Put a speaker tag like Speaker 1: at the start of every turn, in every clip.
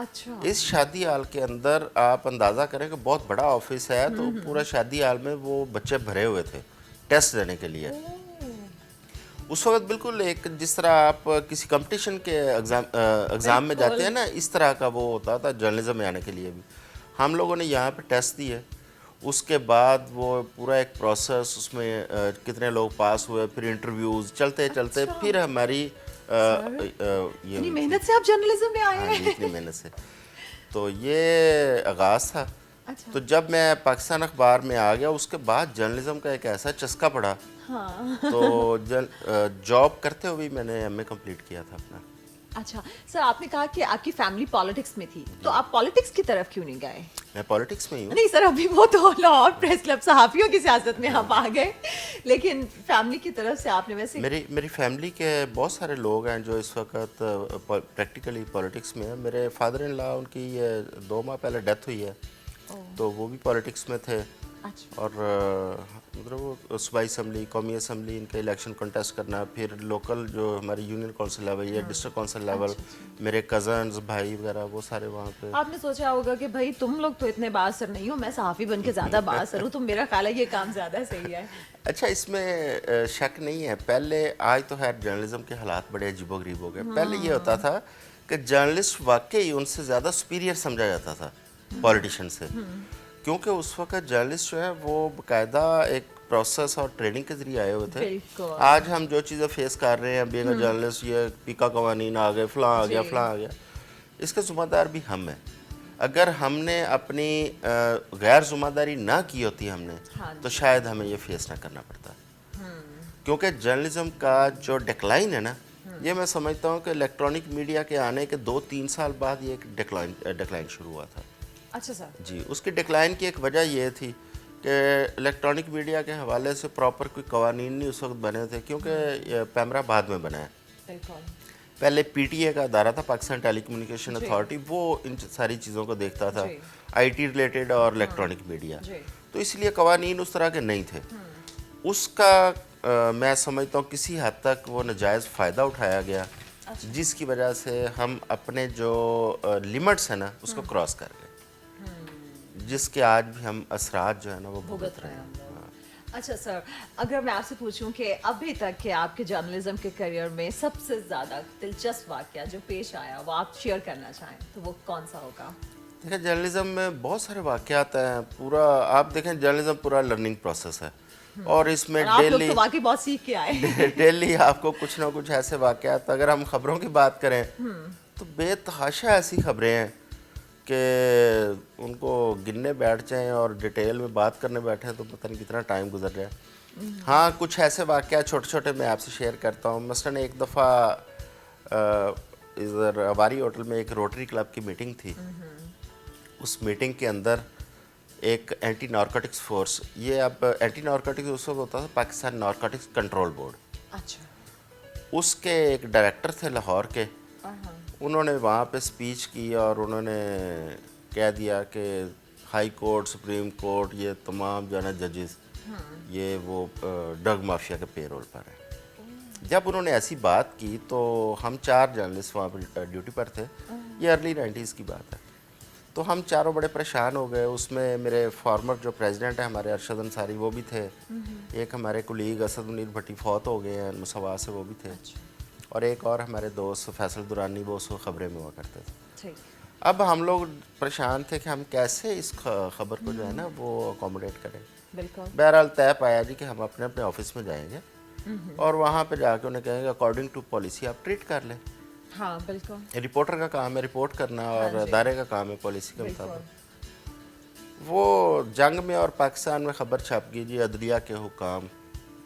Speaker 1: اچھا
Speaker 2: اس شادی ہال کے اندر آپ اندازہ کریں کہ بہت بڑا آفس ہے، تو پورا شادی ہال میں وہ بچے بھرے ہوئے تھے ٹیسٹ دینے کے لیے. اس وقت بالکل ایک جس طرح آپ کسی کمپٹیشن کے ایگزام میں جاتے ہیں نا، اس طرح کا وہ ہوتا تھا جرنلزم میں آنے کے لیے بھی. ہم لوگوں نے یہاں پہ ٹیسٹ دیے، اس کے بعد وہ پورا ایک پروسیس، اس میں کتنے لوگ پاس ہوئے، پھر انٹرویوز چلتے چلتے پھر ہماری یہ
Speaker 1: اتنی محنت سے آپ جرنلزم میں آئے
Speaker 2: ہاں جی،
Speaker 1: ہیں.
Speaker 2: اتنی محنت سے. تو یہ آغاز تھا.
Speaker 1: اچھا
Speaker 2: تو جب میں پاکستان اخبار میں آ گیا، اس کے بعد جرنلزم کا ایک ایسا چسکا پڑا، تو جاب کرتے ہوئے میں نے ایم اے کمپلیٹ کیا تھا اپنا.
Speaker 1: اچھا سر، آپ نے کہا کہ آپ کی فیملی پالیٹکس میں تھی، تو آپ پالیٹکس کی طرف کیوں نہیں گئے؟
Speaker 2: میں پالیٹکس میں ہی ہوں.
Speaker 1: نہیں سر، ابھی وہ تو لاہور پریس کلب صحافیوں کی سیاست میں آپ آ گئے، لیکن فیملی کی طرف سے آپ نے ویسے
Speaker 2: میری فیملی کے بہت سارے لوگ ہیں جو اس وقت پریکٹیکلی پالیٹکس میں ہیں. میرے فادر ان لا، ان کی 2 ماہ پہلے ڈیتھ ہوئی ہے، تو وہ بھی پالیٹکس میں تھے. اور مطلب وہ صوبائی اسمبلی، قومی اسمبلی، ان کے الیکشن کنٹیسٹ کرنا، پھر لوکل جو ہماری یونین کونسل لیول یا ڈسٹرکٹ کونسل لیول، میرے کزنز بھائی وغیرہ وہ سارے وہاں پہ.
Speaker 1: آپ نے سوچا ہوگا کہ بھائی تم لوگ تو اتنے بااثر نہیں ہو، میں صحافی بن کے زیادہ بااثر ہوں، تو میرا خیال ہے یہ کام زیادہ صحیح ہے.
Speaker 2: اچھا، اس میں شک نہیں ہے. پہلے آج تو خیر جرنلزم کے حالات بڑے عجیب و غریب ہو گئے. پہلے یہ ہوتا تھا کہ جرنلسٹ واقعی ان سے زیادہ سپیریئر سمجھا جاتا تھا پولیٹیشین سے، کیونکہ اس وقت جرنلسٹ جو ہے وہ باقاعدہ ایک پروسیس اور ٹریننگ کے ذریعے آئے ہوئے تھے. آج ہم جو چیزیں فیس کر رہے ہیں بینگ اے جرنلسٹ، یہ پیکا قوانین آ گئے، فلاں آ گیا، فلاں آ گیا، اس کا ذمہ دار بھی ہم ہیں. اگر ہم نے اپنی غیر ذمہ داری نہ کی ہوتی ہم نے، تو شاید ہمیں یہ فیس نہ کرنا پڑتا. کیونکہ جرنلزم کا جو ڈکلائن ہے نا، یہ میں سمجھتا ہوں کہ الیکٹرانک میڈیا کے آنے کے 2-3 سال بعد یہ ایک ڈکلائن شروع ہوا تھا.
Speaker 1: اچھا سر.
Speaker 2: جی، اس کی ڈکلائن کی ایک وجہ یہ تھی کہ الیکٹرانک میڈیا کے حوالے سے پراپر کوئی قوانین نہیں اس وقت بنے تھے، کیونکہ پیمرا بعد میں بنا ہے. پہلے پی ٹی اے کا ادارہ تھا، پاکستان ٹیلی کمیونیکیشن اتھارٹی، وہ ان ساری چیزوں کو دیکھتا تھا، آئی ٹی ریلیٹڈ اور الیکٹرانک میڈیا. تو اس لیے قوانین اس طرح کے نہیں تھے. اس کا میں سمجھتا ہوں کسی حد تک وہ ناجائز فائدہ اٹھایا گیا، جس کی وجہ سے ہم اپنے جو لمٹس ہیں نا اس کو کراس کر گئے، جس کے آج بھی ہم اثرات جو ہے نا وہ بھگت رہے ہیں.
Speaker 1: اچھا سر، اگر میں آپ سے پوچھوں کہ ابھی تک کے آپ کے جرنلزم کے کریئر میں سب سے زیادہ دلچسپ واقعہ جو پیش آیا وہ آپ شیئر کرنا چاہیں تو وہ کون سا ہوگا؟
Speaker 2: دیکھیں، جرنلزم میں بہت سارے واقعات ہیں. پورا آپ دیکھیں جرنلزم پورا لرننگ پروسیس ہے، اور اس میں
Speaker 1: ڈیلی تو واقعی بہت سیکھ کے آئے.
Speaker 2: ڈیلی آپ کو کچھ نہ کچھ ایسے واقعات، اگر ہم خبروں کی بات کریں تو بے تحاشا ایسی خبریں ہیں کہ ان کو گننے بیٹھ جائیں اور ڈیٹیل میں بات کرنے بیٹھیں تو پتہ نہیں کتنا ٹائم گزر جائے. ہاں، کچھ ایسے واقعات چھوٹے چھوٹے میں آپ سے شیئر کرتا ہوں. مثلاً ایک دفعہ ادھر اواری ہوٹل میں ایک روٹری کلب کی میٹنگ تھی. اس میٹنگ کے اندر ایک اینٹی نارکوٹکس فورس، یہ اب اینٹی نارکوٹکس اس وقت ہوتا تھا پاکستان نارکوٹکس کنٹرول بورڈ.
Speaker 1: اچھا.
Speaker 2: اس کے ایک ڈائریکٹر تھے لاہور کے، انہوں نے وہاں پہ اسپیچ کی اور انہوں نے کہہ دیا کہ ہائی کورٹ، سپریم کورٹ، یہ تمام جو ہے نا ججز یہ وہ ڈرگ مافیا کے پے رول پر ہیں. جب انہوں نے ایسی بات کی تو ہم 4 جرنلسٹ وہاں پہ ڈیوٹی پر تھے، یہ ارلی 90s کی بات ہے. تو ہم چاروں بڑے پریشان ہو گئے. اس میں میرے فارمر جو پریزیڈنٹ ہیں ہمارے ارشد انصاری وہ بھی تھے، ایک ہمارے کولیگ اسد منیر بھٹی فوت ہو گئے ہیں مساوات سے، وہ بھی تھے، اور ایک اور ہمارے دوست فیصل درانی، وہ اس وقت خبریں میں ہوا کرتے تھے. اب ہم لوگ پریشان تھے کہ ہم کیسے اس خبر کو جو ہے نا وہ اکوموڈیٹ کریں. بہرحال طے پایا جی کہ ہم اپنے اپنے آفس میں جائیں گے اور وہاں پہ جا کے انہیں کہیں گے اکارڈنگ ٹو پالیسی آپ ٹریٹ کر لیں.
Speaker 1: ہاں بالکل.
Speaker 2: رپورٹر کا کام ہے رپورٹ کرنا اور ادارے کا کام ہے پالیسی کے مطابق. وہ جنگ میں اور پاکستان میں خبر چھپ گئی جی، عدلیہ کے حکام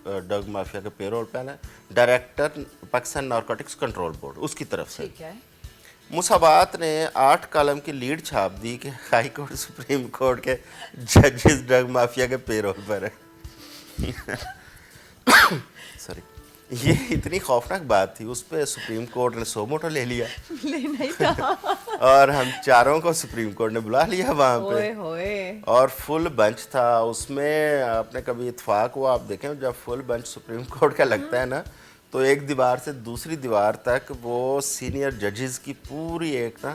Speaker 2: ڈرگ مافیا کے پے رول پہ ہیں، director Pakistan narcotics control board اس کی طرف سے. مساوات نے 8 کالم کی لیڈ چھاپ دی کہ ہائی کورٹ سپریم کورٹ کے ججز ڈرگ مافیا کے پے رول پر ہیں. سوری، یہ اتنی خوفناک بات تھی. اس پہ سپریم کورٹ نے سو موٹو لے لیا اور ہم چاروں کو سپریم کورٹ نے بلا لیا وہاں پہ، اور فل بنچ تھا. اس میں آپ نے کبھی اتفاق ہوا، آپ دیکھیں جب فل بنچ سپریم کورٹ کا لگتا ہے نا تو ایک دیوار سے دوسری دیوار تک وہ سینئر ججز کی پوری ایک نا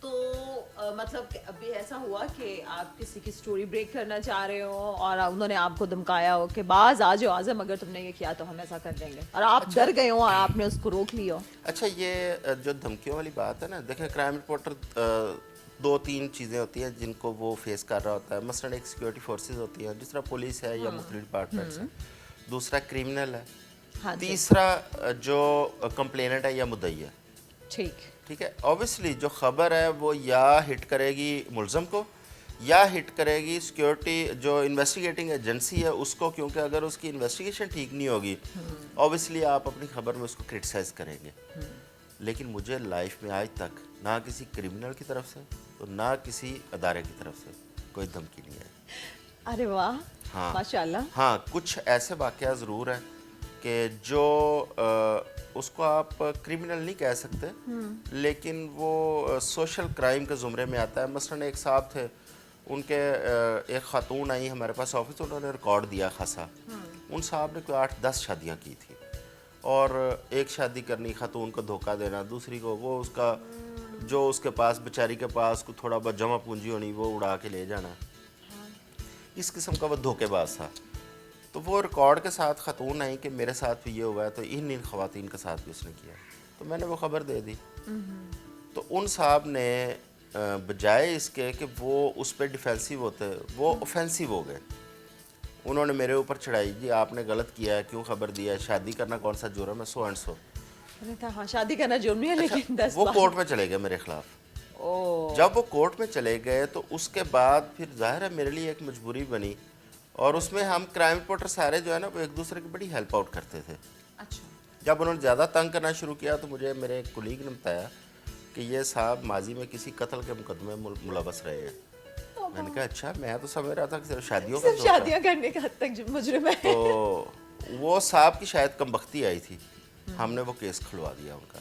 Speaker 1: تو مطلب کہ ابھی ایسا ہوا کہ آپ کسی کی سٹوری بریک کرنا چاہ رہے ہو اور انہوں نے آپ کو دھمکایا ہو کہ باز آ جاؤ اعظم اگر تم نے یہ کیا تو ہم ایسا کر دیں گے, اور آپ ڈر گئے ہو اور آپ نے اس کو روک لی ہو؟
Speaker 2: اچھا, یہ جو دھمکیوں والی بات ہے نا, دیکھیں کرائم رپورٹر دو تین چیزیں ہوتی ہیں جن کو وہ فیس کر رہا ہوتا ہے. مثلا ایک سیکورٹی فورسز ہوتی ہیں جس طرح پولیس ہے یا مختلف ڈپارٹمنٹس ہیں. دوسرا کرمنل ہے. تیسرا جو کمپلیننٹ ہے یا مدعی ہے. ٹھیک ہے. اوبیسلی جو خبر ہے وہ یا ہٹ کرے گی ملزم کو یا ہٹ کرے گی سیکورٹی جو انویسٹیگیٹنگ ایجنسی ہے اس کو, کیونکہ اگر اس کی انویسٹیگیشن ٹھیک نہیں ہوگی اوبیسلی آپ اپنی خبر میں اس کو کرٹیسائز کریں گے. لیکن مجھے لائف میں آج تک نہ کسی کرمنل کی طرف سے تو نہ کسی ادارے کی طرف سے کوئی دھمکی نہیں آئی.
Speaker 1: ارے واہ,
Speaker 2: ہاں
Speaker 1: ماشاء اللہ.
Speaker 2: ہاں, کچھ ایسے واقعات ضرور ہیں کہ جو اس کو آپ کرمنل نہیں کہہ سکتے لیکن وہ سوشل کرائم کے زمرے میں آتا ہے. مثلا ایک صاحب تھے, ان کے ایک خاتون آئی ہمارے پاس آفس, انہوں نے ریکارڈ دیا خاصا. ان صاحب نے کوئی 8-10 شادیاں کی تھی اور ایک شادی کرنی, خاتون کو دھوکہ دینا, دوسری کو وہ اس کا جو اس کے پاس بیچاری کے پاس کو تھوڑا بہت جمع پونجی ہونی وہ اڑا کے لے جانا. اس قسم کا وہ دھوکے باز تھا. تو وہ ریکارڈ کے ساتھ خاتون آئی کہ میرے ساتھ بھی یہ ہوا ہے, تو ان خواتین کے ساتھ بھی اس نے کیا. تو میں نے وہ خبر دے دی. تو ان صاحب نے بجائے اس کے کہ وہ اس پہ ڈیفینسیو ہوتے وہ اوفینسیو ہو گئے. انہوں نے میرے اوپر چڑھائی, جی آپ نے غلط کیا ہے, کیوں خبر دیا ہے, شادی کرنا کون سا جرم ہے, سو اینڈ سو.
Speaker 1: ہاں شادی کرنا جرم نہیں ہے لیکن 10
Speaker 2: وہ کورٹ میں چلے گئے میرے خلاف. جب وہ کورٹ میں چلے گئے تو اس کے بعد پھر ظاہر ہے میرے لیے ایک مجبوری بنی, اور اس میں ہم کرائم رپورٹر سارے جو ہے نا وہ ایک دوسرے کی بڑی ہیلپ آؤٹ کرتے تھے. جب انہوں نے زیادہ تنگ کرنا شروع کیا تو مجھے میرے ایک کولیگ نے بتایا کہ یہ صاحب ماضی میں کسی قتل کے مقدمے میں ملوث رہے ہیں. میں نے کہا اچھا, میں تو سمجھ رہا تھا کہ صرف
Speaker 1: شادیاں کرنے کا حد تک مجرم ہے.
Speaker 2: تو وہ صاحب کی شاید کم بختی آئی تھی, ہم نے وہ کیس کھلوا دیا ان کا.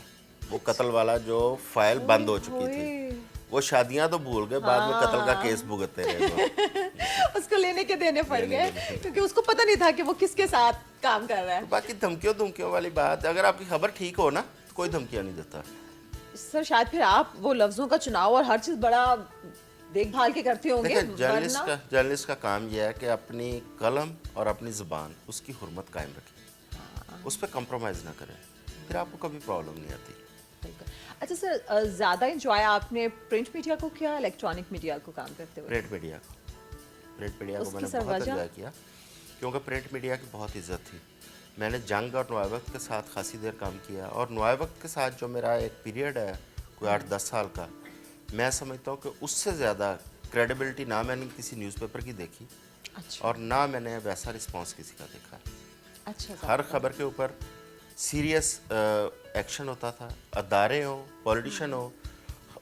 Speaker 2: وہ قتل والا جو فائل بند ہو چکی تھی, وہ شادیاں تو بھول گئے, بعد میں قتل کا کیس بھگتتے رہے.
Speaker 1: اس کو لینے کے دینے پڑ گئے کیونکہ اس کو پتہ نہیں تھا کہ وہ کس کے ساتھ کام کر رہا ہے.
Speaker 2: باقی دھمکیوں والی بات, اگر آپ کی خبر ٹھیک ہو نا تو کوئی دھمکیاں نہیں دیتا.
Speaker 1: سر شاید پھر آپ وہ لفظوں کا چناؤ اور ہر چیز بڑا دیکھ بھال کے کرتے ہوں گے.
Speaker 2: جرنلسٹ کا کام یہ ہے کہ اپنی قلم اور اپنی زبان اس کی حرمت قائم رکھے, اس پہ کمپرومائز نہ کریں, پھر آپ کو کبھی پرابلم نہیں آتی.
Speaker 1: اچھا سر, زیادہ انجوائے آپ نے پرنٹ میڈیا کو کیا الیکٹرانک میڈیا کو کام کرتے ہوئے؟
Speaker 2: پرنٹ میڈیا کو میں نے بہت انجوائے کیا کیونکہ پرنٹ میڈیا کی بہت عزت تھی. میں نے جنگ اور نوائے وقت کے ساتھ خاصی دیر کام کیا, اور نوائے وقت کے ساتھ جو میرا ایک پیریڈ ہے کوئی 8-10 سال کا, میں سمجھتا ہوں کہ اس سے زیادہ کریڈیبلٹی نہ میں نے کسی نیوز پیپر کی دیکھی اور نہ میں نے ویسا رسپانس کسی کا دیکھا. ہر خبر کے اوپر سیریس ایکشن ہوتا تھا, ادارے ہوں, پولیٹیشین ہوں,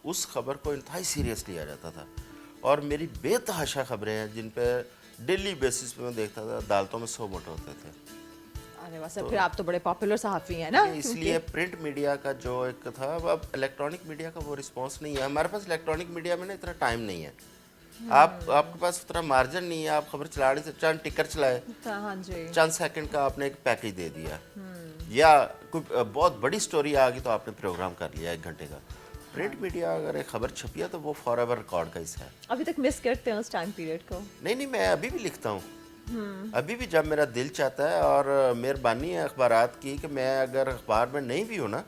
Speaker 2: اس خبر کو انتہائی سیریس لیا جاتا تھا. اور میری بے تحاشا خبریں ہیں جن پہ ڈیلی بیسس پہ میں دیکھتا تھا عدالتوں میں 100 موٹے ہوتے تھے.
Speaker 1: ارے ویسے پھر آپ تو بڑے پاپولر صحافی ہیں نا.
Speaker 2: اس لیے پرنٹ میڈیا کا جو ایک تھا, اب الیکٹرانک میڈیا کا وہ رسپانس نہیں ہے. ہمارے پاس الیکٹرانک میڈیا میں نا اتنا ٹائم نہیں ہے, آپ کے پاس اتنا مارجن نہیں ہے, آپ خبر چلا رہے تھے, چند ٹکر چلائے, چند سیکنڈ کا آپ نے ایک پیکج دے دیا, یا کوئی بہت بڑی سٹوری آ گئی تو آپ نے پروگرام کر لیا 1 گھنٹے کا. پرنٹ میڈیا اگر ایک خبر چھپی ہے تو وہ فار ایور ریکارڈ کا حصہ ہے.
Speaker 1: ابھی تک مس کرتے ہیں اس ٹائم پیریڈ کو؟
Speaker 2: نہیں, میں ابھی بھی لکھتا ہوں, ابھی بھی جب میرا دل چاہتا ہے. اور مہربانی ہے اخبارات کی کہ میں اگر اخبار میں نہیں بھی ہوں نا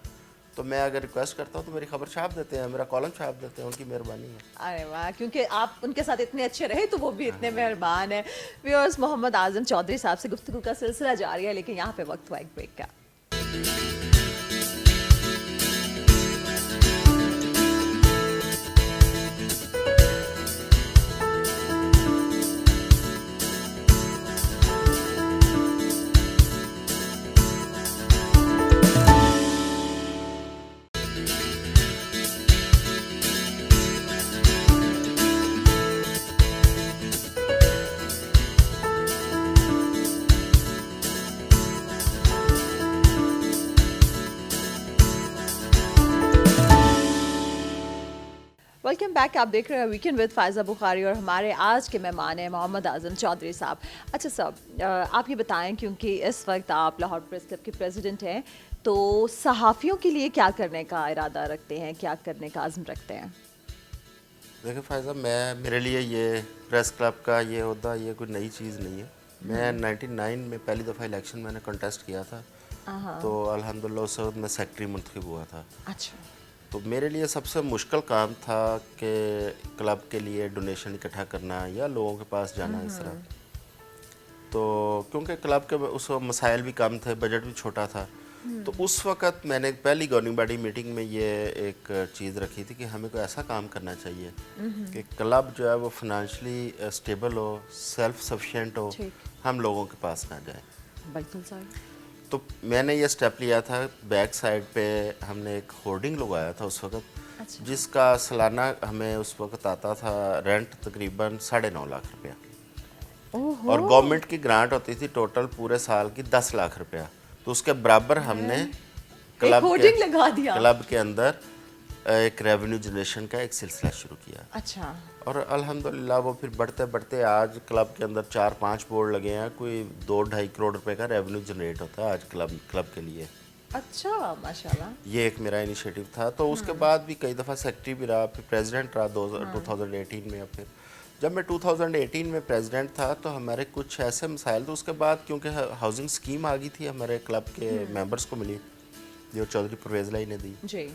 Speaker 2: تو میں اگر ریکویسٹ کرتا ہوں تو میری خبر چھاپ دیتے ہیں, میرا کالم چھاپ دیتے ہیں, ان کی مہربانی ہے.
Speaker 1: ارے واہ, کیونکہ آپ ان کے ساتھ اتنے اچھے رہے تو وہ بھی اتنے مہربان ہیں. ویورز, محمد اعظم چودھری صاحب سے گفتگو کا سلسلہ جاری ہے, لیکن یہاں پہ وقت ہوا ایک بریک کا. Welcome back. آپ دیکھ رہے ہیں ویکینڈ ود فائزہ بخاری, اور ہمارے آج کے مہمان ہیں محمد اعظم چودھری صاحب. اچھا صاحب, آپ یہ بتائیں کیونکہ اس وقت آپ لاہور پریس کلب کے پریزیڈنٹ ہیں, تو صحافیوں کے لیے کیا کرنے کا ارادہ رکھتے ہیں, کیا کرنے کا عزم رکھتے ہیں؟
Speaker 2: دیکھیں فائزہ، میرے لیے یہ پریس کلب کا یہ عہدہ یہ کوئی نئی چیز نہیں ہے. میں 99 میں پہلی دفعہ الیکشن میں نے کنٹیسٹ کیا تھا، تو الحمدللہ اس وقت میں سیکٹری منتخب ہوا تھا.
Speaker 1: اچھا.
Speaker 2: تو میرے لیے سب سے مشکل کام تھا کہ کلب کے لیے ڈونیشن اکٹھا کرنا یا لوگوں کے پاس جانا اس طرح. تو کیونکہ کلب کے اس وقت مسائل بھی کم تھے، بجٹ بھی چھوٹا تھا، تو اس وقت میں نے پہلی گورننگ باڈی میٹنگ میں یہ ایک چیز رکھی تھی کہ ہمیں کوئی ایسا کام کرنا چاہیے کہ کلب جو ہے وہ فنانشلی اسٹیبل ہو، سیلف سفیشینٹ ہو، ہم لوگوں کے پاس نہ جائیں.
Speaker 1: بالکل صحیح.
Speaker 2: تو میں نے یہ سٹیپ لیا تھا. بیک سائڈ پہ ہم نے ایک ہورڈنگ لگایا تھا اس وقت، جس کا سالانہ ہمیں اس وقت آتا تھا رینٹ تقریباً 9.5 لاکھ روپیہ، اور گورنمنٹ کی گرانٹ ہوتی تھی ٹوٹل پورے سال کی 10 لاکھ روپیہ. تو اس کے برابر ہم نے کلب کے اندر ایک ریونیو جنریشن کا ایک سلسلہ شروع کیا.
Speaker 1: اچھا.
Speaker 2: اور الحمدللہ وہ پھر بڑھتے بڑھتے آج کلب کے اندر 4-5 بورڈ لگے ہیں، کوئی 2-2.5 کروڑ روپے کا ریونیو جنریٹ ہوتا ہے آج کلب کے لیے.
Speaker 1: اچھا ماشاءاللہ.
Speaker 2: یہ ایک میرا انیشیٹو تھا. تو اس کے بعد بھی کئی دفعہ سیکٹری بھی رہا، پھر پریزیڈنٹ رہا 2018 میں. پھر جب میں 2018 میں پریزیڈنٹ تھا تو ہمارے کچھ ایسے مسائل تھے. اس کے بعد کیونکہ ہاؤسنگ اسکیم آ گئی تھی ہمارے کلب کے ممبرس کو ملی، جو چودھری پرویز لائی نے دی.
Speaker 1: جی.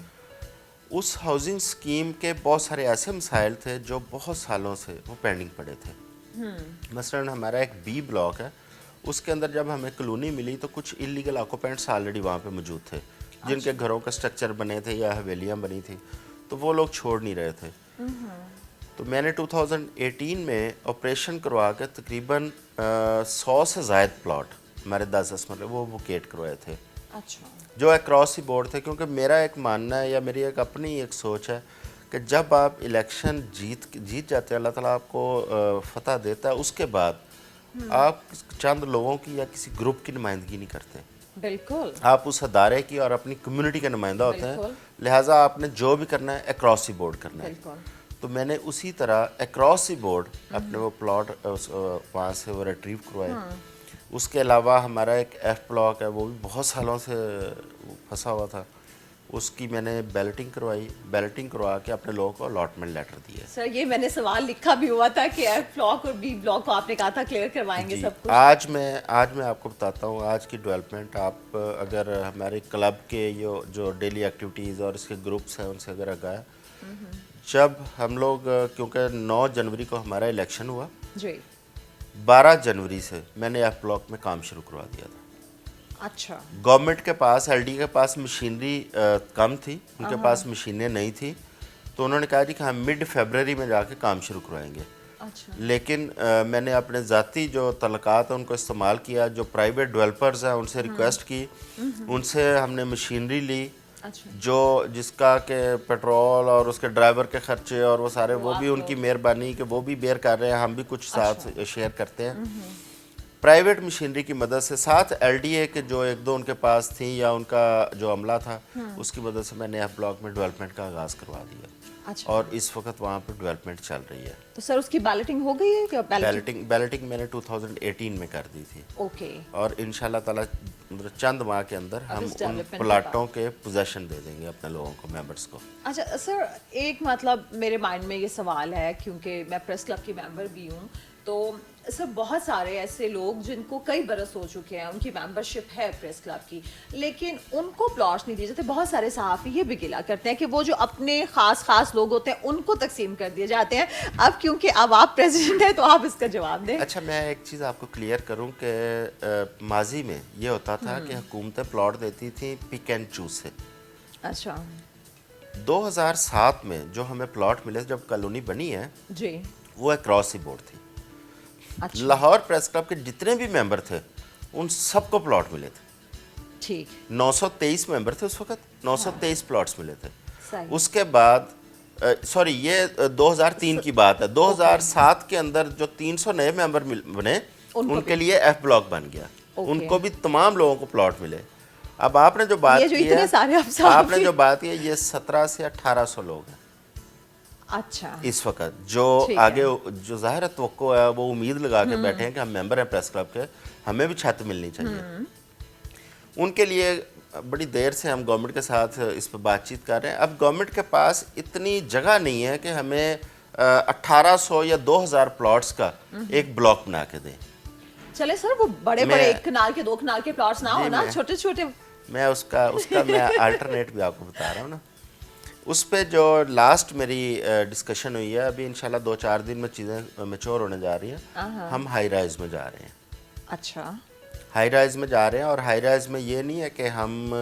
Speaker 2: اس ہاؤسنگ اسکیم کے بہت سارے ایسے مسائل تھے جو بہت سالوں سے وہ پینڈنگ پڑے تھے. مثلاً ہمارا ایک بی بلاک ہے، اس کے اندر جب ہمیں کلونی ملی تو کچھ انلیگل آکوپینٹس آلریڈی وہاں پہ موجود تھے، جن کے گھروں کا سٹرکچر بنے تھے یا حویلیاں بنی تھی، تو وہ لوگ چھوڑ نہیں رہے تھے. تو میں نے 2018 میں آپریشن کروا کے تقریباً 100 سے زائد پلاٹ ہمارے 10 مرلے وہ ویکیٹ کروائے تھے.
Speaker 1: اچھا.
Speaker 2: جو اکراس ہی بورڈ تھے. کیونکہ میرا ایک ماننا ہے یا میری ایک اپنی ایک سوچ ہے کہ جب آپ الیکشن جیت جاتے ہیں، اللہ تعالیٰ آپ کو فتح دیتا ہے، اس کے بعد آپ چند لوگوں کی یا کسی گروپ کی نمائندگی نہیں کرتے.
Speaker 1: بالکل.
Speaker 2: آپ اس ادارے کی اور اپنی کمیونٹی کا نمائندہ ہوتے ہیں، لہٰذا آپ نے جو بھی کرنا ہے اکراس ہی بورڈ کرنا ہے. تو میں نے اسی طرح اکراس ہی بورڈ اپنے وہ پلاٹ وہاں سے وہ ریٹریو کروائے. اس کے علاوہ ہمارا ایک ایف بلاک ہے، وہ بھی بہت سالوں سے پھنسا ہوا تھا، اس کی میں نے بیلٹنگ کروائی. بیلٹنگ کروا کے اپنے لوگوں کو الاٹمنٹ لیٹر دیے.
Speaker 1: سر یہ میں نے سوال لکھا بھی ہوا تھا کہ ایف بلاک اور بی بلاک کو آپ نے کہا تھا کلیئر کروائیں گے سب کچھ.
Speaker 2: آج میں آپ کو بتاتا ہوں آج کی ڈیولپمنٹ. آپ اگر ہمارے کلب کے جو ڈیلی ایکٹیویٹیز اور اس کے گروپس ہیں ان سے اگر آگاہ، جب ہم لوگ کیونکہ 9 جنوری کو ہمارا الیکشن ہوا،
Speaker 1: جی
Speaker 2: 12 جنوری سے میں نے ایف بلاک میں کام شروع کروا دیا تھا.
Speaker 1: اچھا.
Speaker 2: گورنمنٹ کے پاس ایل ڈی کے پاس مشینری کم تھی، ان کے پاس مشینیں نہیں تھیں، تو انہوں نے کہا جی کہ ہم مڈ فیبرری میں جا کے کام شروع کروائیں گے.
Speaker 1: اچھا.
Speaker 2: لیکن میں نے اپنے ذاتی جو تعلقات ہیں ان کو استعمال کیا، جو پرائیویٹ ڈیولپرز ہیں ان سے ریکویسٹ کی، ان سے ہم نے مشینری لی، جس کا کہ پیٹرول اور اس کے ڈرائیور کے خرچے اور وہ سارے، وہ بھی ان کی مہربانی کہ وہ بھی بیئر کر رہے ہیں، ہم بھی کچھ ساتھ شیئر کرتے ہیں. پرائیویٹ مشینری کی مدد سے، ساتھ ایل ڈی اے کے جو 1-2 ان کے پاس تھیں یا ان کا جو عملہ تھا، اس کی مدد سے میں نے ایف بلاک میں ڈیولپمنٹ کا آغاز کروا دیا. اور اس وقت وہاں پہ ڈیولپمنٹ چل رہی ہے.
Speaker 1: تو سر اس کی بیلٹنگ ہو گئی ہے کیا؟
Speaker 2: بیلٹنگ میں نے 2018 میں کر دی تھی.
Speaker 1: اوکے.
Speaker 2: اور انشاءاللہ تعالیٰ چند ماہ کے اندر ہم ان پلاٹوں کے پوزیشن دے دیں گے اپنے لوگوں کو، ممبرس کو.
Speaker 1: اچھا سر، ایک مطلب میرے مائنڈ میں یہ سوال ہے، کیونکہ میں پریس کلب کی ممبر بھی ہوں، تو سر بہت سارے ایسے لوگ جن کو کئی برس ہو چکے ہیں، ان کی ممبرشپ ہے پریس کلب کی، لیکن ان کو پلاٹس نہیں دیے جاتے. بہت سارے صحافی یہ بھی گلا کرتے ہیں کہ وہ جو اپنے خاص لوگ ہوتے ہیں ان کو تقسیم کر دیے جاتے ہیں. اب کیونکہ اب آپ پریزیڈنٹ ہیں تو آپ اس کا جواب دیں.
Speaker 2: اچھا، میں ایک چیز آپ کو کلیئر کروں کہ ماضی میں یہ ہوتا تھا کہ حکومتیں پلاٹ دیتی تھیں پک اینڈ چوز سے.
Speaker 1: اچھا.
Speaker 2: 2007 میں جو ہمیں پلاٹ ملے جب کالونی بنی ہے،
Speaker 1: جی،
Speaker 2: وہ اکراس ہی بورڈ تھی. لاہور پریس کلب کے جتنے بھی ممبر تھے ان سب کو پلاٹ ملے تھے.
Speaker 1: ٹھیک.
Speaker 2: 923 ممبر تھے اس وقت، 923 پلاٹس ملے تھے. اس کے بعد یہ 2003 کی بات ہے. 2007 کے اندر جو 300 نئے ممبر بنے ان کے لیے ایف بلاک بن گیا، ان کو بھی تمام لوگوں کو پلاٹ ملے. اب آپ نے جو بات کی ہے، آپ نے جو بات کی ہے، یہ 17 سے 1800 لوگ ہیں.
Speaker 1: اچھا.
Speaker 2: اس وقت جو آگے جو ظاہر توقع ہے، وہ امید لگا کے بیٹھے ہیں کہ ہم ممبر ہیں پریس کلب کے، ہمیں بھی چھت ملنی چاہیے. ان کے لیے بڑی دیر سے ہم گورنمنٹ کے ساتھ اس پہ بات چیت کر رہے ہیں. اب گورنمنٹ کے پاس اتنی جگہ نہیں ہے کہ ہمیں 1800 یا 2000 پلاٹس کا ایک بلاک بنا کے دیں.
Speaker 1: چلے سر وہ بڑے بڑے ایک کنال کے 2 کنال کے پلاٹس نہ ہو نا, چھوٹے چھوٹے.
Speaker 2: میں اس کا میں الٹرنیٹ بھی آپ کو بتا رہا ہوں نا. اس پہ جو لاسٹ میری ڈسکشن ہوئی ہے, ابھی انشاءاللہ 2-4 دن میں چیزیں میچور ہونے جا رہی ہیں. ہم ہائی رائز میں جا رہے ہیں.
Speaker 1: اچھا,
Speaker 2: ہائی رائز میں جا رہے ہیں, اور ہائی رائز میں یہ نہیں ہے کہ ہم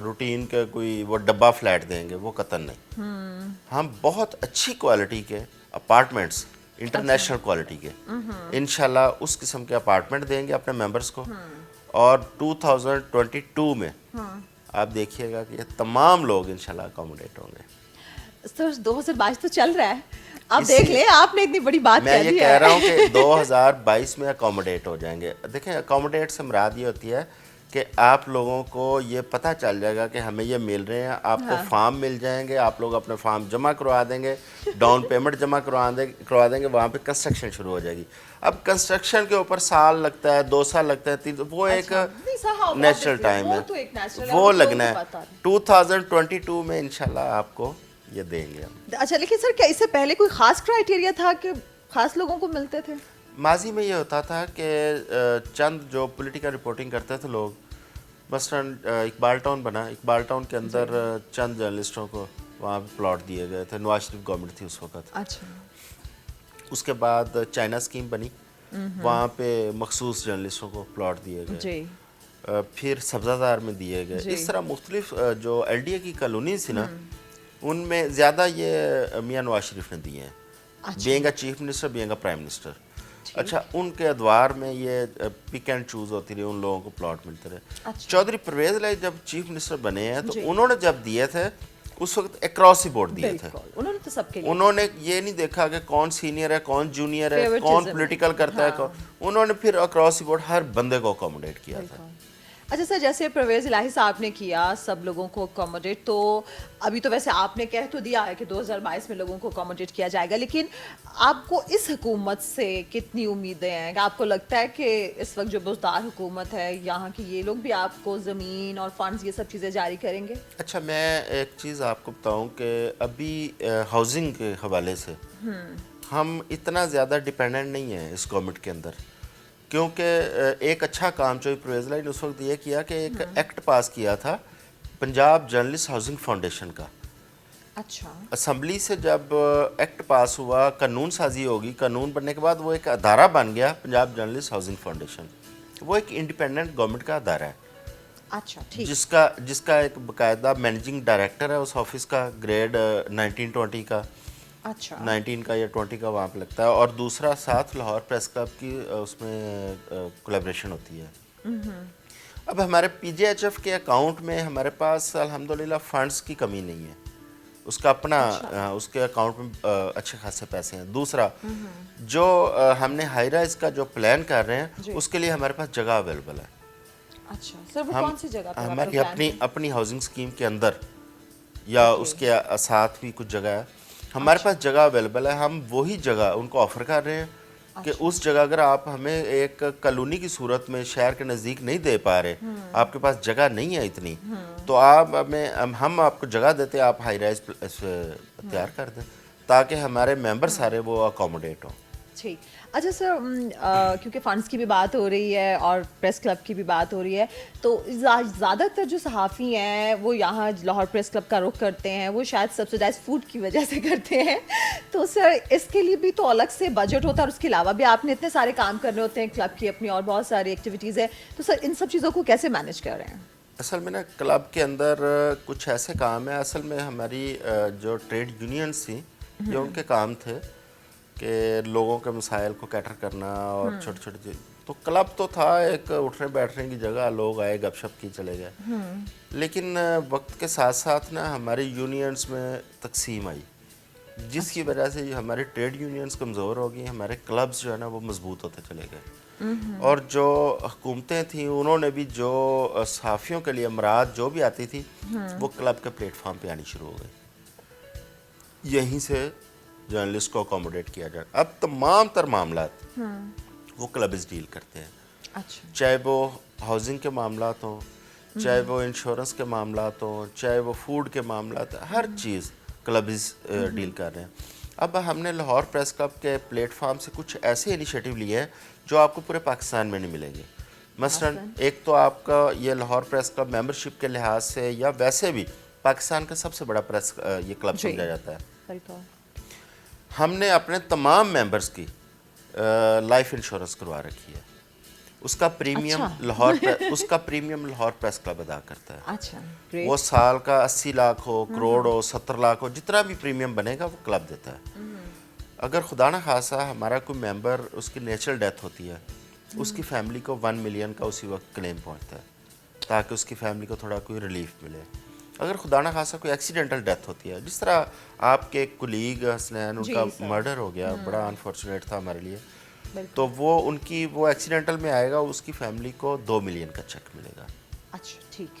Speaker 2: روٹین کا کوئی وہ ڈبہ فلیٹ دیں گے, وہ قطعاً نہیں. ہم بہت اچھی کوالٹی کے اپارٹمنٹس, انٹرنیشنل کوالٹی کے انشاءاللہ اس قسم کے اپارٹمنٹ دیں گے اپنے ممبرس کو. اور 2022 میں آپ دیکھیے گا کہ یہ تمام لوگ انشاءاللہ اکوموڈیٹ ہوں گے.
Speaker 1: سر 2022 تو چل رہا ہے, آپ دیکھ لیں, آپ نے اتنی بڑی بات
Speaker 2: میں یہ کہہ رہا ہوں کہ 2022 میں اکوموڈیٹ ہو جائیں گے. دیکھیں اکوموڈیٹ سے مراد یہ ہوتی ہے کہ آپ لوگوں کو یہ پتہ چل جائے گا کہ ہمیں یہ مل رہے ہیں, آپ کو فارم مل جائیں گے, آپ لوگ اپنے فارم جمع کروا دیں گے, ڈاؤن پیمنٹ جمع کروا دیں گے, وہاں پہ کنسٹرکشن شروع ہو جائے گی. اب کنسٹرکشن کے اوپر سال لگتا ہے, 2 سال لگتا ہے, 3, وہ ایک نیچرل ٹائم ہے, وہ لگنا ہے. 2022 میں انشاءاللہ آپ کو یہ دیں گے.
Speaker 1: اچھا, لیکن سر کیا اس سے پہلے کوئی خاص کرائٹیریا تھا کہ خاص لوگوں کو ملتے تھے؟
Speaker 2: ماضی میں یہ ہوتا تھا کہ چند جو پولیٹیکل رپورٹنگ کرتے تھے لوگ, مثلاً اقبال ٹاؤن بنا, اقبال ٹاؤن کے اندر چند جرنلسٹوں کو وہاں پہ پلاٹ دیے گئے تھے. نواز شریف گورنمنٹ تھی اس وقت.
Speaker 1: اچھا.
Speaker 2: اس کے بعد چائنا اسکیم بنی, وہاں پہ مخصوص جرنلسٹوں کو پلاٹ دیے گئے. پھر سبزہ زار میں دیے گئے. اس طرح مختلف جو ایل ڈی اے کی کالونیز تھی نا, ان میں زیادہ یہ میاں نواز شریف نے دیے ہیں, being a chief minister, being a prime minister. اچھا, ان کے ادوار میں یہ پک اینڈ چوز ہوتی رہی, ان لوگوں کو پلاٹ ملتے رہے. چودھری پرویز الہی جب چیف منسٹر بنے ہیں تو انہوں نے جب دیے تھے اس وقت اکراس دی بورڈ دیے تھے. انہوں نے یہ نہیں دیکھا کہ کون سینئر ہے, کون جونیئر ہے, کون پولیٹیکل کرتا ہے, انہوں نے پھر اکراس دی بورڈ ہر بندے کو اکوموڈیٹ کیا تھا.
Speaker 1: اچھا سر, جیسے پرویز الہی صاحب نے کیا سب لوگوں کو اکوموڈیٹ, تو ابھی تو ویسے آپ نے کہہ تو دیا ہے کہ 2022 میں لوگوں کو اکوموڈیٹ کیا جائے گا, لیکن آپ کو اس حکومت سے کتنی امیدیں ہیں؟ کہ آپ کو لگتا ہے کہ اس وقت جو بزدار حکومت ہے یہاں کی, یہ لوگ بھی آپ کو زمین اور فنڈز یہ سب چیزیں جاری کریں گے؟
Speaker 2: اچھا, میں ایک چیز آپ کو بتاؤں کہ ابھی ہاؤسنگ کے حوالے سے ہم اتنا زیادہ ڈیپینڈنٹ نہیں ہیں اس گورنمنٹ کے اندر, کیونکہ ایک اچھا کام جو پرویز الہی نے اس وقت یہ کیا کہ ایک ایکٹ پاس کیا تھا پنجاب جرنلسٹ ہاؤسنگ فاؤنڈیشن کا.
Speaker 1: اچھا.
Speaker 2: اسمبلی سے جب ایکٹ پاس ہوا, قانون سازی ہوگی, قانون بننے کے بعد وہ ایک ادارہ بن گیا پنجاب جرنلسٹ ہاؤسنگ فاؤنڈیشن. وہ ایک انڈیپینڈنٹ گورنمنٹ کا ادارہ ہے.
Speaker 1: اچھا, ٹھیک.
Speaker 2: جس کا ایک باقاعدہ مینیجنگ ڈائریکٹر ہے اس آفس کا, گریڈ 19-20 کا.
Speaker 1: اچھا.
Speaker 2: 19 کا یا 20 کا وہاں پہ لگتا ہے, اور دوسرا ساتھ لاہور پریس کلب کی اس میں کولیبریشن ہوتی ہے. اب ہمارے پی جے ایچ ایف کے اکاؤنٹ میں ہمارے پاس الحمدللہ فنڈز کی کمی نہیں ہے, اس کا اپنا اس کے اکاؤنٹ میں اچھے خاصے پیسے ہیں. دوسرا جو ہم نے ہائی رائز کا جو پلان کر رہے ہیں اس کے لیے ہمارے پاس جگہ اویلیبل ہے.
Speaker 1: اچھا سر, وہ کون سی جگہ پر؟
Speaker 2: ہماری اپنی ہاؤسنگ اسکیم کے اندر یا اس کے ساتھ بھی کچھ جگہ ہے, ہمارے پاس جگہ اویلیبل ہے. ہم وہی جگہ ان کو آفر کر رہے ہیں کہ اس جگہ اگر آپ ہمیں ایک کالونی کی صورت میں شہر کے نزدیک نہیں دے پا رہے, آپ کے پاس جگہ نہیں ہے اتنی, تو آپ ہم آپ کو جگہ دیتے, آپ ہائی رائز تیار کر دیں تاکہ ہمارے ممبر سارے وہ اکوموڈیٹ ہوں.
Speaker 1: ٹھیک. اچھا سر, کیونکہ فنڈس کی بھی بات ہو رہی ہے اور پریس کلب کی بھی بات ہو رہی ہے, تو زیادہ تر جو صحافی ہیں وہ یہاں لاہور پریس کلب کا رخ کرتے ہیں, وہ شاید سبسیڈائز فوڈ کی وجہ سے کرتے ہیں. تو سر اس کے لیے بھی تو الگ سے بجٹ ہوتا ہے, اور اس کے علاوہ بھی آپ نے اتنے سارے کام کرنے ہوتے ہیں, کلب کی اپنی اور بہت ساری ایکٹیویٹیز ہیں, تو سر ان سب چیزوں کو کیسے مینیج کر رہے ہیں؟
Speaker 2: اصل میں نا کلب کے اندر کچھ ایسے کام ہیں, اصل میں ہماری جو ٹریڈ یونینز تھیں یہ ان کے کام تھے کہ لوگوں کے مسائل کو کیٹر کرنا اور چھوٹی چھوٹی چیز. تو کلب تو تھا ایک اٹھنے بیٹھنے کی جگہ, لوگ آئے گپ شپ کی چلے گئے. لیکن وقت کے ساتھ ساتھ نا ہماری یونینز میں تقسیم آئی, جس کی وجہ سے ہماری ٹریڈ یونینز کمزور ہو گئی, ہمارے کلبز جو ہے نا وہ مضبوط ہوتے چلے گئے. اور جو حکومتیں تھیں انہوں نے بھی جو صحافیوں کے لیے امراض جو بھی آتی تھی وہ کلب کے پلیٹ فارم پہ آنی شروع ہو گئی. یہیں سے جرنلسٹ کو اکوموڈیٹ کیا جائے. اب تمام تر معاملات وہ کلبز ڈیل کرتے ہیں.
Speaker 1: اچھا.
Speaker 2: چاہے وہ ہاؤسنگ کے معاملات ہوں, چاہے وہ انشورنس کے معاملات ہوں, چاہے وہ فوڈ کے معاملات, ہر چیز کلبز ڈیل کر رہے ہیں. اب ہم نے لاہور پریس کلب کے پلیٹ فارم سے کچھ ایسے انیشیٹو لیے ہیں جو آپ کو پورے پاکستان میں نہیں ملیں گے. مثلاً ایک تو آپ کا یہ لاہور پریس کلب ممبرشپ کے لحاظ سے یا ویسے بھی پاکستان کا سب سے بڑا پریس یہ کلب سمجھا جاتا ہے. ہم نے اپنے تمام ممبرز کی لائف انشورنس کروا رکھی ہے. اس کا پریمیم لاہور پریس کلب ادا کرتا ہے.
Speaker 1: اچھا
Speaker 2: وہ سال کا 80 لاکھ ہو، کروڑ ہو، 70 لاکھ ہو، جتنا بھی پریمیم بنے گا وہ کلب دیتا ہے. اگر خدا نہ خاصا ہمارا کوئی ممبر اس کی نیچرل ڈیتھ ہوتی ہے، اس کی فیملی کو 1 ملین کا اسی وقت کلیم پہنچتا ہے تاکہ اس کی فیملی کو تھوڑا کوئی ریلیف ملے. اگر خدا نہ خاصا کوئی ایکسیڈنٹل ڈیتھ ہوتی ہے، جس طرح آپ کے ایک کولیگ حسنین ان کا مرڈر ہو گیا، بڑا انفارچونیٹ تھا ہمارے لیے، تو وہ ایکسیڈنٹل میں آئے گا، اس کی فیملی کو 2 ملین کا چیک ملے گا.
Speaker 1: اچھا ٹھیک.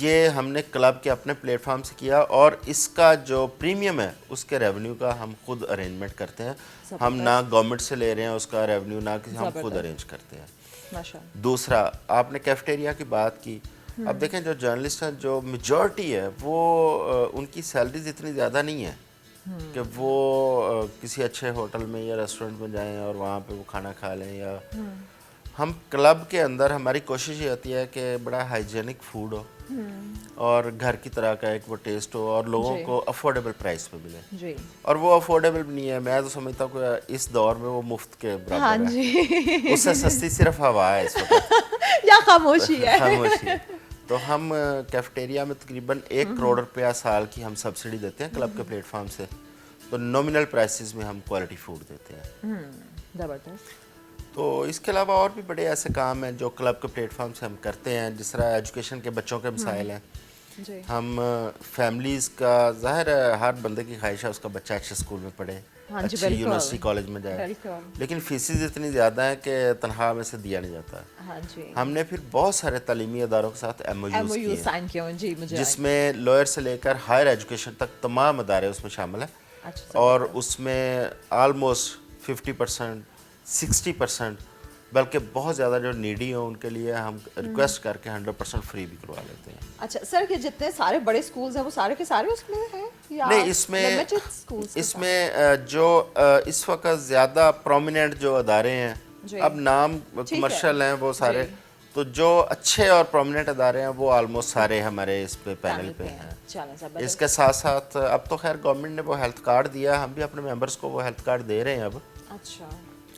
Speaker 2: یہ ہم نے کلب کے اپنے پلیٹ فارم سے کیا اور اس کا جو پریمیم ہے اس کے ریونیو کا ہم خود ارینجمنٹ کرتے ہیں. ہم نہ گورنمنٹ سے لے رہے ہیں اس کا ریونیو، نہ کسی، ہم خود ارینج کرتے ہیں. دوسرا آپ نے کیفٹیریا کی بات کی. اب دیکھیں جو جرنلسٹ ہیں، جو میجورٹی ہے وہ ان کی سیلریز اتنی زیادہ نہیں ہے کہ وہ کسی اچھے ہوٹل میں یا ریسٹورنٹ میں جائیں اور وہاں پہ وہ کھانا کھا لیں. یا ہم کلب کے اندر ہماری کوشش یہ ہوتی ہے کہ بڑا ہائیجینک فوڈ ہو اور گھر کی طرح کا ایک وہ ٹیسٹ ہو اور لوگوں کو افورڈیبل پرائس پہ ملے. اور وہ افورڈیبل بھی نہیں ہے، میں تو سمجھتا ہوں کہ اس دور میں وہ مفت کے برابر ہے. اس سے سستی صرف ہوا ہے اس وقت
Speaker 1: یا خاموشی ہے.
Speaker 2: خاموشی ہے. تو ہم کیفٹیریا میں تقریباً 1 کروڑ روپیہ سال کی ہم سبسڈی دیتے ہیں کلب کے پلیٹ فارم سے. تو نومینل پرائسز میں ہم کوالٹی فوڈ دیتے ہیں.
Speaker 1: زبردست.
Speaker 2: تو اس کے علاوہ اور بھی بڑے ایسے کام ہیں جو کلب کے پلیٹ فارم سے ہم کرتے ہیں، جس طرح ایجوکیشن کے بچوں کے مسائل ہیں. ہم فیملیز کا، ظاہر ہے ہر بندے کی خواہش ہے اس کا بچہ اچھے اسکول میں پڑھے، اچھی یونیورسٹی کالج میں جائے، لیکن فیسز اتنی زیادہ ہیں کہ تنخواہ میں سے دیا نہیں جاتا. ہم نے پھر بہت سارے تعلیمی اداروں کے ساتھ ایم او یوز کیے جس میں لوئر سے لے کر ہائر ایجوکیشن تک تمام ادارے اس میں شامل ہیں. اور اس میں آلموسٹ 50%، 60%، بلکہ بہت زیادہ جو نیڈی ہوں ان کے لیے ہم ریکویسٹ کر کے 100% فری بھی کروا لیتے ہیں.
Speaker 1: اچھا سر، کہ جتنے سارے بڑے سکولز ہیں وہ سارے کے سارے اس میں ہیں یا
Speaker 2: نہیں؟ اس میں جو اس وقت زیادہ پرومیننٹ جو ادارے ہیں، اب نام کمرشل ہیں وہ سارے، تو جو اچھے اور پرومیننٹ ادارے ہیں وہ آلموسٹ سارے ہمارے اس پہ پینل پہ ہیں. اس کے ساتھ ساتھ اب تو خیر گورنمنٹ نے وہ ہیلتھ کارڈ دیا، ہم بھی اپنے ممبرس کو وہ ہیلتھ کارڈ دے رہے ہیں. اب
Speaker 1: اچھا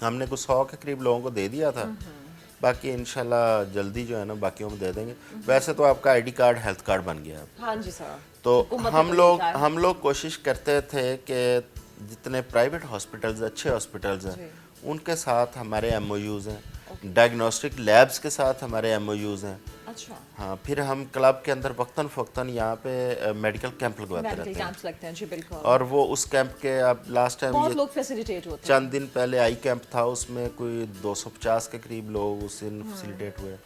Speaker 2: ہم نے کچھ 100 کے قریب لوگوں کو دے دیا تھا، باقی انشاءاللہ جلدی جو ہے نا باقیوں میں دے دیں گے. ویسے تو آپ کا I D card health card بن گیا.
Speaker 1: ہاں جی سر.
Speaker 2: تو ہم لوگ کوشش کرتے تھے کہ جتنے پرائیویٹ ہاسپٹلز، اچھے ہاسپٹلز ہیں، ان کے ساتھ ہمارے ایم او یوز ہیں. ڈائگنوسٹک لیبس کے ساتھ ہمارے ایم او یوز ہیں. ہاں، پھر ہم کلب کے اندر وقتاً فوقتاً یہاں پہ میڈیکل کیمپ لگواتے رہتے ہیں. اور وہ اس کیمپ کے اب لاسٹ ٹائم چند دن پہلے آئی کیمپ تھا، اس میں کوئی 250 کے قریب لوگ اس دن فیسیلیٹیٹ ہوئے.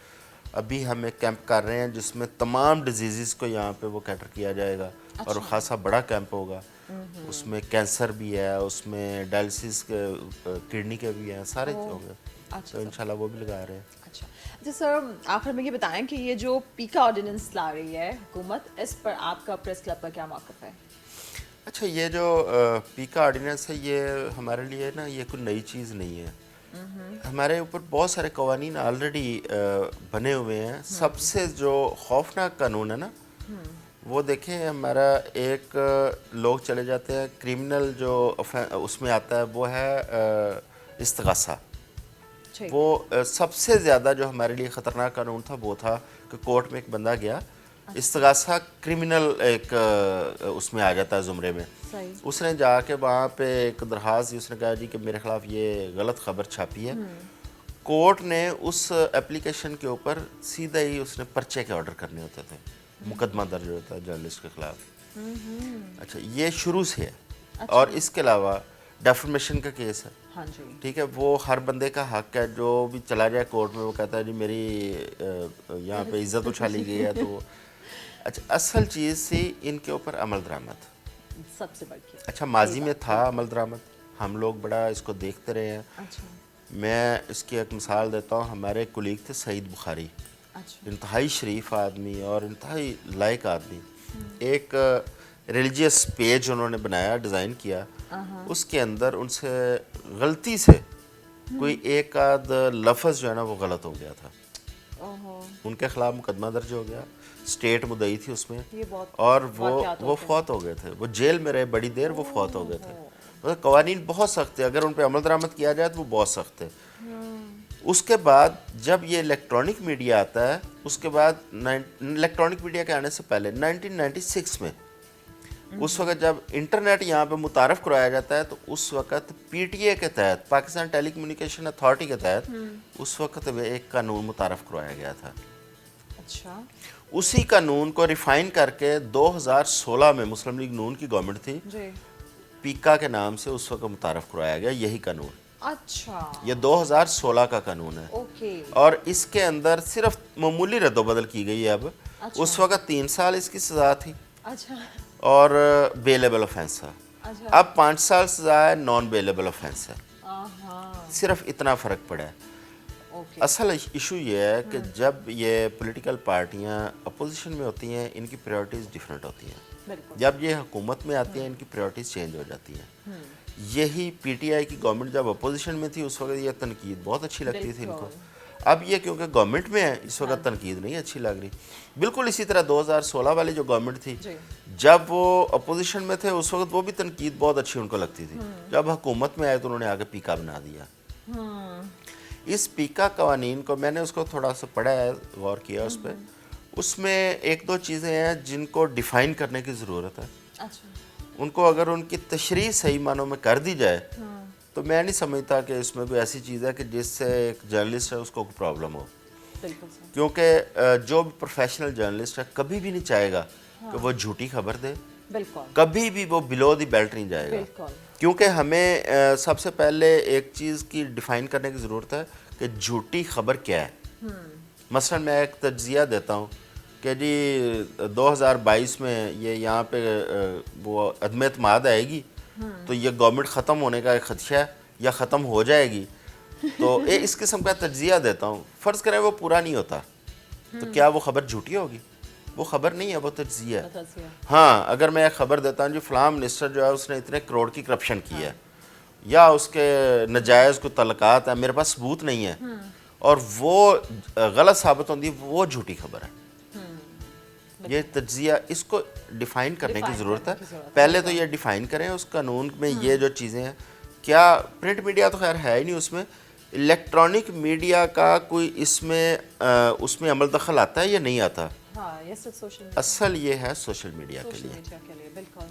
Speaker 2: ابھی ہم ایک کیمپ کر رہے ہیں جس میں تمام ڈیزیزز کو یہاں پہ وہ کیٹر کیا جائے گا اور خاصا بڑا کیمپ ہوگا. اس میں کینسر بھی ہے، اس میں ڈائلسس کے، کڈنی کے بھی ہیں، سارے ہوں گے. تو انشاءاللہ وہ بھی لگا رہے ہیں.
Speaker 1: اچھا سر، آخر میں یہ بتائیں کہ یہ جو پیکا آرڈیننس لا رہی ہے حکومت، اس پر آپ کا پریس کلب کا کیا موقف ہے؟
Speaker 2: اچھا، یہ جو پیکا آرڈیننس ہے یہ ہمارے لیے نا یہ کوئی نئی چیز نہیں ہے. ہمارے اوپر بہت سارے قوانین آلریڈی بنے ہوئے ہیں. سب سے جو خوفناک قانون ہے نا وہ دیکھیں، ہمارا ایک لوگ چلے جاتے ہیں، کریمنل جو اس میں آتا ہے وہ ہے استغاثہ. وہ سب سے زیادہ جو ہمارے لیے خطرناک قانون تھا وہ تھا کہ کورٹ میں ایک بندہ گیا، استغاثہ کرمنل ایک اس میں آ جاتا ہے زمرے میں. اس نے جا کے وہاں پہ ایک درخواست دی، اس نے کہا جی کہ میرے خلاف یہ غلط خبر چھاپی ہے. کورٹ نے اس اپلیکیشن کے اوپر سیدھا ہی اس نے پرچے کے آرڈر کرنے ہوتے تھے، مقدمہ درج ہوتا ہے جرنلسٹ کے خلاف. اچھا، یہ شروع سے ہے. اور اس کے علاوہ ڈیفیمیشن کا کیس ہے. ٹھیک ہے، وہ ہر بندے کا حق ہے، جو بھی چلا جائے کورٹ میں وہ کہتا ہے جی میری یہاں پہ عزت اچھالی گئی ہے. تو اچھا، اصل چیز تھی ان کے اوپر عمل درآمد
Speaker 1: سب سے بڑھ کے.
Speaker 2: اچھا، ماضی میں تھا عمل درآمد، ہم لوگ بڑا اس کو دیکھتے رہے ہیں. میں اس کی ایک مثال دیتا ہوں. ہمارے کولیگ تھے سعید بخاری، انتہائی شریف آدمی اور انتہائی لائق آدمی. ایک ریلیجیس پیج انہوں نے بنایا, ڈیزائن کیا, اس کے اندر ان سے غلطی سے کوئی ایک آدھ لفظ جو ہے نا وہ غلط ہو گیا تھا, ان کے خلاف مقدمہ درج ہو گیا, اسٹیٹ مدعی تھی اس میں, اور وہ فوت ہو گئے تھے, وہ جیل میں رہے بڑی دیر, وہ فوت ہو گئے تھے. مطلب قوانین بہت سخت تھے, اگر ان پہ عمل درآمد کیا جائے تو وہ بہت سخت ہے. اس کے بعد جب یہ الیکٹرانک میڈیا آتا ہے, اس کے بعد الیکٹرانک میڈیا کے آنے سے پہلے 1996 میں, اس وقت جب انٹرنیٹ یہاں پہ متعارف کرایا جاتا ہے, تو اس وقت پی ٹی اے کے تحت, پاکستان ٹیلی کمیونیکیشن اتھارٹی کے تحت اس وقت ایک قانون متعارف کرایا گیا تھا.
Speaker 1: اچھا.
Speaker 2: اسی قانون کو ریفائن کر کے 2016 میں مسلم لیگ نون کی گورنمنٹ تھی, پیکا کے نام سے اس وقت متعارف کرایا گیا یہی قانون.
Speaker 1: اچھا.
Speaker 2: یہ 2016 کا قانون ہے.
Speaker 1: اوکے.
Speaker 2: اور اس کے اندر صرف معمولی رد و بدل کی گئی ہے اب. اس وقت 3 سال اس کی سزا تھی.
Speaker 1: اچھا.
Speaker 2: اور بیلیبل آفینس تھا. اب 5 سال سزا ہے, نان بیلیبل آفینس ہے. صرف اتنا فرق پڑا ہے. اصل ایشو یہ ہے کہ جب یہ پولیٹیکل پارٹیاں اپوزیشن میں ہوتی ہیں, ان کی پریورٹیز ڈیفرنٹ ہوتی ہیں. جب یہ حکومت میں آتی ہیں, ان کی پریورٹیز چینج ہو جاتی ہیں. یہی پی ٹی آئی کی گورنمنٹ جب اپوزیشن میں تھی, اس وقت یہ تنقید بہت اچھی لگتی تھی ان کو. اب یہ کیونکہ گورنمنٹ میں ہے, اس وقت تنقید نہیں اچھی لگ رہی. بالکل اسی طرح 2016 والی جو گورنمنٹ تھی, جب وہ اپوزیشن میں تھے اس وقت وہ بھی تنقید بہت اچھی ان کو لگتی تھی. جب حکومت میں آئے تو انہوں نے آگے پیکا بنا دیا. اس پیکا قوانین کو میں نے اس کو تھوڑا سا پڑھا ہے, غور کیا اس پہ. اس میں ایک دو چیزیں ہیں جن کو ڈیفائن کرنے کی ضرورت ہے. ان کو اگر ان کی تشریح صحیح معنوں میں کر دی جائے تو میں نہیں سمجھتا کہ اس میں کوئی ایسی چیز ہے کہ جس سے ایک جرنلسٹ ہے اس کو کوئی پرابلم ہو. کیونکہ جو بھی پروفیشنل جرنلسٹ ہے کبھی بھی نہیں چاہے گا کہ وہ جھوٹی خبر دے, کبھی بھی وہ بلو دی بیلٹ نہیں جائے گا. کیونکہ ہمیں سب سے پہلے ایک چیز کی ڈیفائن کرنے کی ضرورت ہے کہ جھوٹی خبر کیا ہے. مثلا میں ایک تجزیہ دیتا ہوں کہ جی 2022 میں یہ یہاں پہ وہ عدم اعتماد آئے گی تو یہ گورنمنٹ ختم ہونے کا ایک خدشہ ہے یا ختم ہو جائے گی, تو اس قسم کا تجزیہ دیتا ہوں. فرض کریں وہ پورا نہیں ہوتا تو کیا وہ خبر جھوٹی ہوگی؟ وہ خبر نہیں ہے, وہ تجزیہ ہے. ہاں, اگر میں ایک خبر دیتا ہوں جی فلاں منسٹر جو ہے اس نے اتنے کروڑ کی کرپشن کی ہے, یا اس کے ناجائز کو تعلقات ہیں, میرے پاس ثبوت نہیں ہے, اور وہ غلط ثابت ہوتی ہے, وہ جھوٹی خبر ہے. یہ تجزیہ, اس کو ڈیفائن کرنے کی ضرورت ہے. پہلے تو یہ ڈیفائن کریں اس قانون میں یہ جو چیزیں ہیں. کیا پرنٹ میڈیا تو خیر ہے ہی نہیں اس میں, الیکٹرانک میڈیا کا کوئی اس میں عمل دخل آتا ہے یا نہیں آتا؟ اصل یہ ہے سوشل میڈیا کے لیے.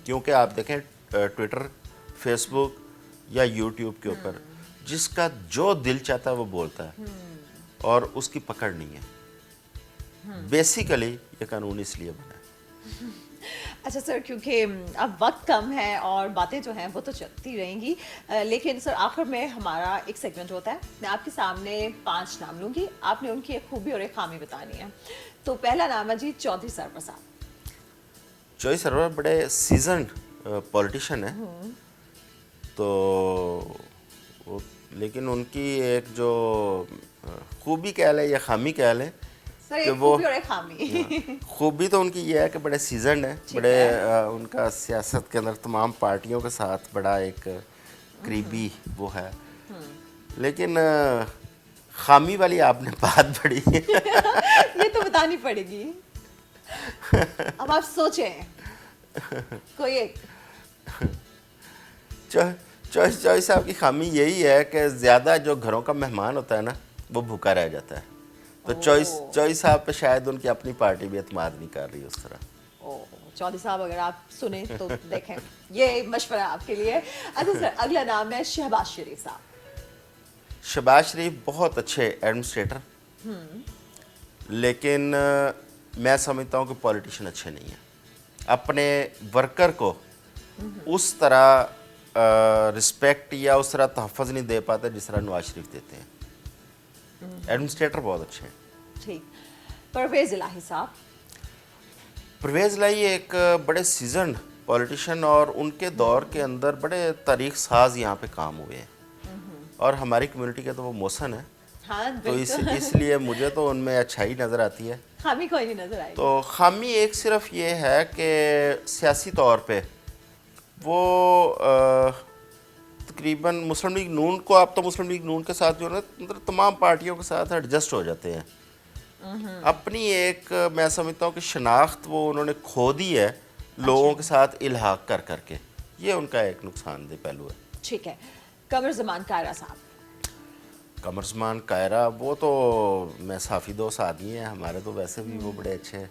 Speaker 2: کیونکہ آپ دیکھیں ٹویٹر, فیس بک یا یوٹیوب کے اوپر جس کا جو دل چاہتا ہے وہ بولتا ہے, اور اس کی پکڑ نہیں ہے. بیسیکلی یہ قانون اس لیے بنا ہے.
Speaker 1: اچھا سر, کیونکہ اب وقت کم ہے اور باتیں جو ہیں وہ تو چلتی رہیں گی, لیکن سر آخر میں ہمارا ایک سیگمنٹ ہوتا ہے, میں آپ کے سامنے 5 نام لوں گی, آپ نے ان کی ایک خوبی اور ایک خامی بتانی ہے. تو پہلا نام ہے جی چودھری سرور صاحب.
Speaker 2: چودھری سرور بڑے سیزنڈ پولیٹیشین ہیں, تو لیکن ان کی ایک جو خوبی کہہ لیں یا خامی کہہ لیں, خوبی تو ان کی یہ ہے کہ بڑے سیزنڈ ہیں, بڑے ان کا سیاست کے اندر تمام پارٹیوں کے ساتھ بڑا ایک قریبی وہ ہے. لیکن خامی والی آپ نے بات بڑی
Speaker 1: یہ تو بتانی پڑے گی, اب آپ سوچیں کوئی ایک.
Speaker 2: چوہدری صاحب کی خامی یہی ہے کہ زیادہ جو گھروں کا مہمان ہوتا ہے نا وہ بھوکا رہ جاتا ہے. تو چوہدری صاحب پہ شاید ان کی اپنی پارٹی بھی اعتماد نہیں کر رہی اس طرح.
Speaker 1: چودھری صاحب اگر آپ سنیں تو دیکھیں, یہ مشورہ آپ کے لیے. اچھا سر, اگلا نام ہے شہباز شریف صاحب.
Speaker 2: شہباز شریف بہت اچھے ایڈمنسٹریٹر, لیکن میں سمجھتا ہوں کہ پولیٹیشین اچھے نہیں ہیں. اپنے ورکر کو اس طرح رسپیکٹ یا اس طرح تحفظ نہیں دے پاتے جس طرح نواز شریف دیتے ہیں. ایڈمنسٹریٹر بہت اچھے ہیں.
Speaker 1: ٹھیک. پرویز الہی صاحب.
Speaker 2: پرویز الہی ایک بڑے سیزنڈ پولیٹیشین, اور ان کے دور کے اندر بڑے تاریخ ساز یہاں پہ کام ہوئے ہیں, اور ہماری کمیونٹی کے تو وہ محسن ہیں.
Speaker 1: ہاں
Speaker 2: تو اس لیے مجھے تو ان میں اچھائی نظر آتی ہے.
Speaker 1: خامی کوئی نہیں نظر آئی.
Speaker 2: تو خامی ایک صرف یہ ہے کہ سیاسی طور پہ وہ تقریباً مسلم لیگ نون کو, آپ تو مسلم لیگ نون کے ساتھ جو ہے نا تمام پارٹیوں کے ساتھ ایڈجسٹ ہو جاتے ہیں. اپنی ایک میں سمجھتا ہوں کہ شناخت وہ انہوں نے کھو دی ہے لوگوں کے ساتھ الحاق کر کر کے. یہ ان کا ایک نقصان دہ پہلو ہے.
Speaker 1: ٹھیک ہے. قمر زمان کائرہ صاحب.
Speaker 2: قمر زمان کائرہ وہ تو میں صافی دوست آدمی ہیں ہمارے, تو ویسے بھی وہ بڑے اچھے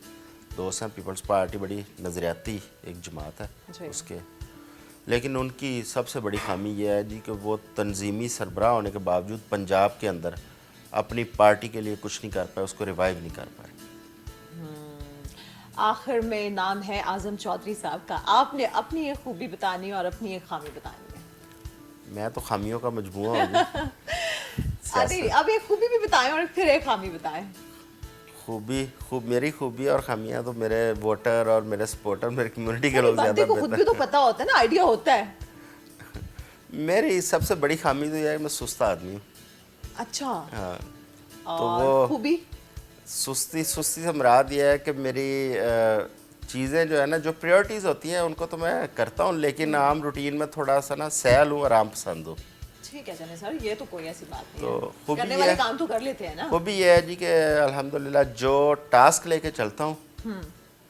Speaker 2: دوست ہیں. پیپلز پارٹی بڑی نظریاتی ایک جماعت ہے اس کے, لیکن ان کی سب سے بڑی خامی یہ ہے جی کہ وہ تنظیمی سربراہ ہونے کے باوجود پنجاب کے اندر اپنی پارٹی کے لیے کچھ نہیں کر پائے, اس کو ریوائیو نہیں کر پائے.
Speaker 1: آخر میں نام ہے اعظم چودھری صاحب کا. آپ نے اپنی ایک خوبی بتانی اور اپنی ایک خامی بتانی ہے.
Speaker 2: میں تو خامیوں کا مجموعہ ہوں.
Speaker 1: اب ایک خوبی بھی بتائیں اور پھر ایک خامی بتائیں.
Speaker 2: میری خوبی اور خامیاں تو میرے ووٹر اور میرے سپورٹر, میری کمیونٹی کے لوگ زیادہ
Speaker 1: کو خود بھی تو پتا ہوتا ہے نا, آئیڈیا ہوتا ہے.
Speaker 2: میری سب سے بڑی خامی تو یہ ہے کہ میں سست آدمی ہوں.
Speaker 1: اچھا.
Speaker 2: ہاں,
Speaker 1: تو وہ خوبی
Speaker 2: سستی سے مراد یہ ہے کہ میری چیزیں جو ہے نا, جو پریورٹیز ہوتی ہیں ان کو تو میں کرتا ہوں, لیکن عام روٹین میں تھوڑا سا نا سیل ہوں, آرام پسند ہوں.
Speaker 1: ٹھیک ہے چلیں سر, یہ تو کوئی ایسی بات نہیں
Speaker 2: تو
Speaker 1: ہے, کرنے والے کام تو کر لیتے ہیں نا.
Speaker 2: خوبی یہ ہے جی کہ الحمدللہ جو ٹاسک لے کے چلتا ہوں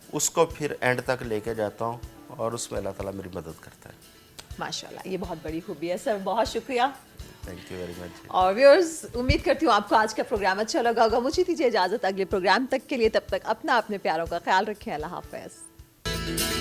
Speaker 2: اس کو پھر اینڈ تک لے کے جاتا ہوں, اور اس میں اللہ تعالیٰ میری مدد کرتا ہے.
Speaker 1: ماشاءاللہ, یہ بہت بڑی خوبی ہے سر. بہت شکریہ.
Speaker 2: Thank you very much.
Speaker 1: اور ویورز, امید کرتی ہوں آپ کو آج کا پروگرام اچھا لگا ہوگا. مجھے دیجیے اجازت اگلے پروگرام تک کے لیے. تب تک اپنا اپنے پیاروں کا خیال رکھیں. اللہ حافظ.